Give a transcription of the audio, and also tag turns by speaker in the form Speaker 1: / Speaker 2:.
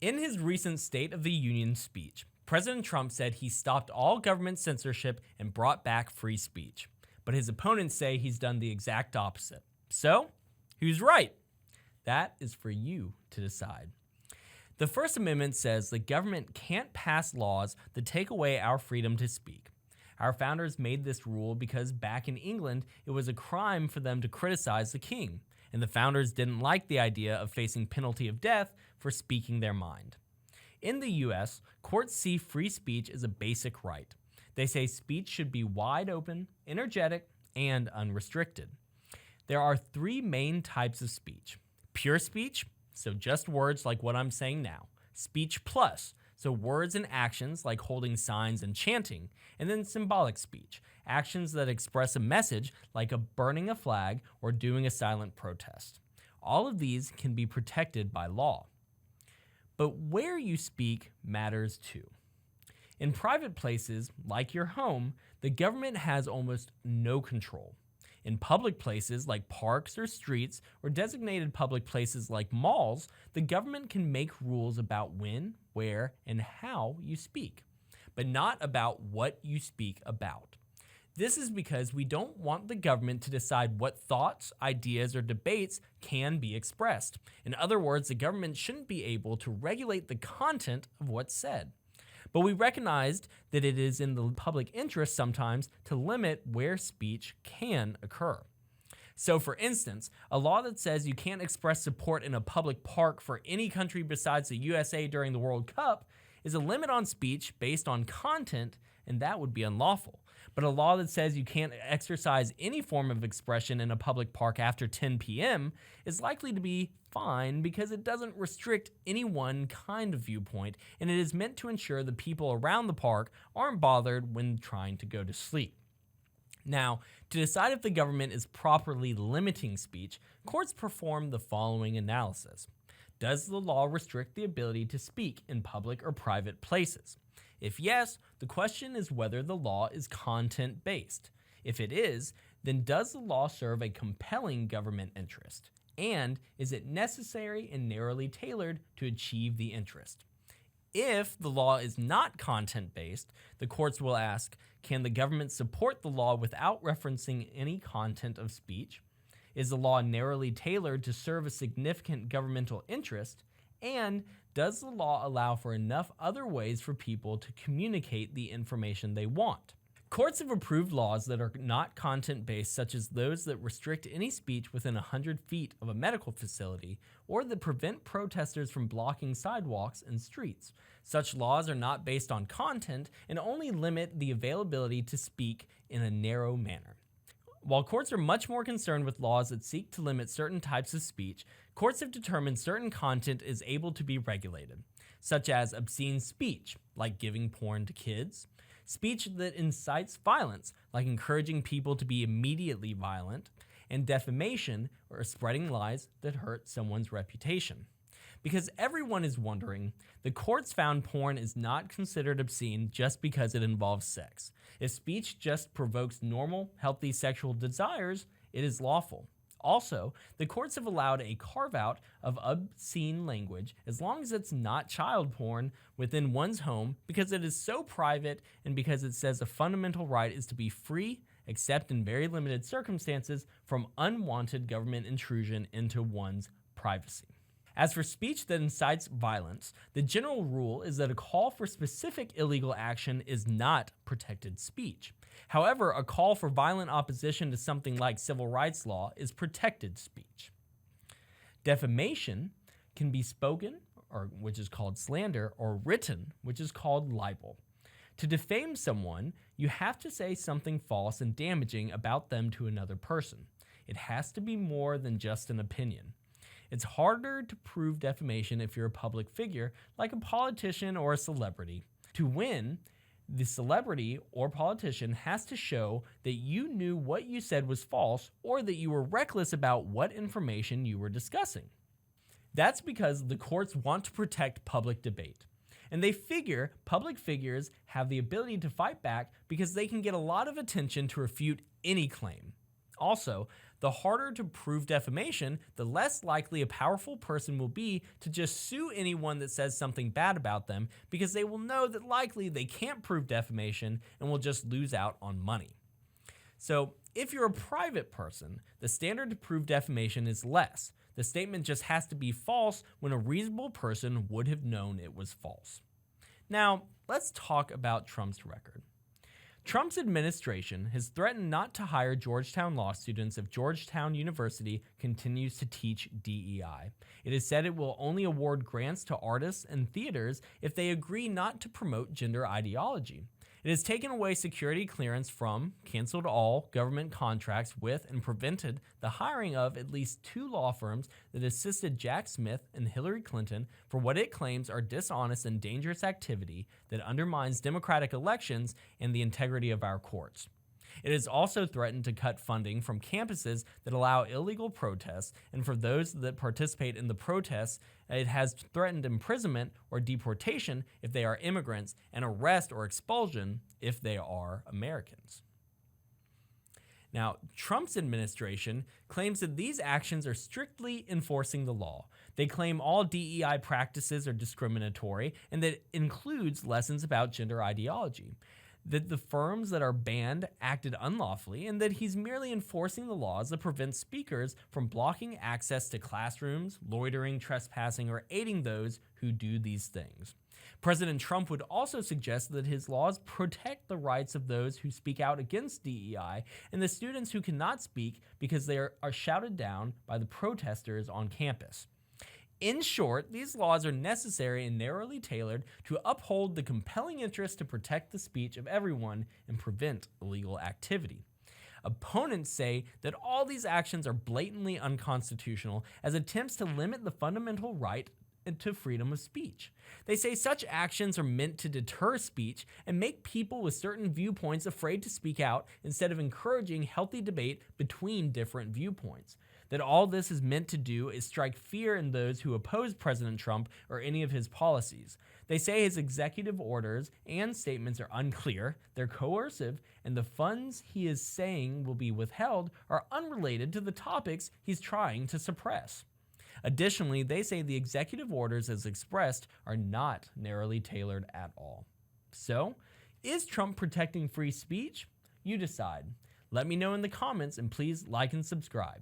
Speaker 1: In his recent State of the Union speech, President Trump said he stopped all government censorship and brought back free speech. But his opponents say he's done the exact opposite. So, who's right? That is for you to decide. The First Amendment says the government can't pass laws that take away our freedom to speak. Our founders made this rule because back in England, it was a crime for them to criticize the king, and the founders didn't like the idea of facing penalty of death for speaking their mind. In the US, courts see free speech as a basic right. They say speech should be wide open, energetic, and unrestricted. There are three main types of speech. Pure speech, so just words like what I'm saying now. Speech plus, so words and actions like holding signs and chanting. And then symbolic speech, actions that express a message like burning a flag or doing a silent protest. All of these can be protected by law. But where you speak matters too. In private places, like your home, the government has almost no control. In public places like parks or streets, or designated public places like malls, the government can make rules about when, where, and how you speak, but not about what you speak about. This is because we don't want the government to decide what thoughts, ideas, or debates can be expressed. In other words, the government shouldn't be able to regulate the content of what's said. But we recognized that it is in the public interest sometimes to limit where speech can occur. So for instance, a law that says you can't express support in a public park for any country besides the USA during the World Cup is a limit on speech based on content, and that would be unlawful. But a law that says you can't exercise any form of expression in a public park after 10 p.m. is likely to be fine because it doesn't restrict any one kind of viewpoint, and it is meant to ensure the people around the park aren't bothered when trying to go to sleep. Now, to decide if the government is properly limiting speech, courts perform the following analysis. Does the law restrict the ability to speak in public or private places? If yes, the question is whether the law is content-based. If it is, then does the law serve a compelling government interest? And is it necessary and narrowly tailored to achieve the interest? If the law is not content-based, the courts will ask, can the government support the law without referencing any content of speech? Is the law narrowly tailored to serve a significant governmental interest? And does the law allow for enough other ways for people to communicate the information they want? Courts have approved laws that are not content-based, such as those that restrict any speech within 100 feet of a medical facility or that prevent protesters from blocking sidewalks and streets. Such laws are not based on content and only limit the availability to speak in a narrow manner. While courts are much more concerned with laws that seek to limit certain types of speech, courts have determined certain content is able to be regulated, such as obscene speech, like giving porn to kids, speech that incites violence, like encouraging people to be immediately violent, and defamation, or spreading lies that hurt someone's reputation. Because everyone is wondering, the courts found porn is not considered obscene just because it involves sex. If speech just provokes normal, healthy sexual desires, it is lawful. Also, the courts have allowed a carve-out of obscene language as long as it's not child porn within one's home because it is so private and because it says a fundamental right is to be free, except in very limited circumstances, from unwanted government intrusion into one's privacy. As for speech that incites violence, the general rule is that a call for specific illegal action is not protected speech. However, a call for violent opposition to something like civil rights law is protected speech. Defamation can be spoken, which is called slander, or written, which is called libel. To defame someone, you have to say something false and damaging about them to another person. It has to be more than just an opinion. It's harder to prove defamation if you're a public figure, like a politician or a celebrity. To win, the celebrity or politician has to show that you knew what you said was false or that you were reckless about what information you were discussing. That's because the courts want to protect public debate. And they figure public figures have the ability to fight back because they can get a lot of attention to refute any claim. Also, the harder to prove defamation, the less likely a powerful person will be to just sue anyone that says something bad about them because they will know that likely they can't prove defamation and will just lose out on money. So, if you're a private person, the standard to prove defamation is less. The statement just has to be false when a reasonable person would have known it was false. Now, let's talk about Trump's record. Trump's administration has threatened not to hire Georgetown law students if Georgetown University continues to teach DEI. It has said it will only award grants to artists and theaters if they agree not to promote gender ideology. It has taken away security clearance from, canceled all government contracts with, and prevented the hiring of at least 2 law firms that assisted Jack Smith and Hillary Clinton for what it claims are dishonest and dangerous activity that undermines democratic elections and the integrity of our courts. It has also threatened to cut funding from campuses that allow illegal protests, and for those that participate in the protests, it has threatened imprisonment or deportation if they are immigrants, and arrest or expulsion if they are Americans. Now, Trump's administration claims that these actions are strictly enforcing the law. They claim all DEI practices are discriminatory, and that includes lessons about gender ideology. That the firms that are banned acted unlawfully, and that he's merely enforcing the laws that prevent speakers from blocking access to classrooms, loitering, trespassing, or aiding those who do these things. President Trump would also suggest that his laws protect the rights of those who speak out against DEI and the students who cannot speak because they are shouted down by the protesters on campus. In short, these laws are necessary and narrowly tailored to uphold the compelling interest to protect the speech of everyone and prevent illegal activity. Opponents say that all these actions are blatantly unconstitutional as attempts to limit the fundamental right to freedom of speech. They say such actions are meant to deter speech and make people with certain viewpoints afraid to speak out instead of encouraging healthy debate between different viewpoints. That all this is meant to do is strike fear in those who oppose President Trump or any of his policies. They say his executive orders and statements are unclear, they're coercive, and the funds he is saying will be withheld are unrelated to the topics he's trying to suppress. Additionally, they say the executive orders as expressed are not narrowly tailored at all. So, is Trump protecting free speech? You decide. Let me know in the comments, and please like and subscribe.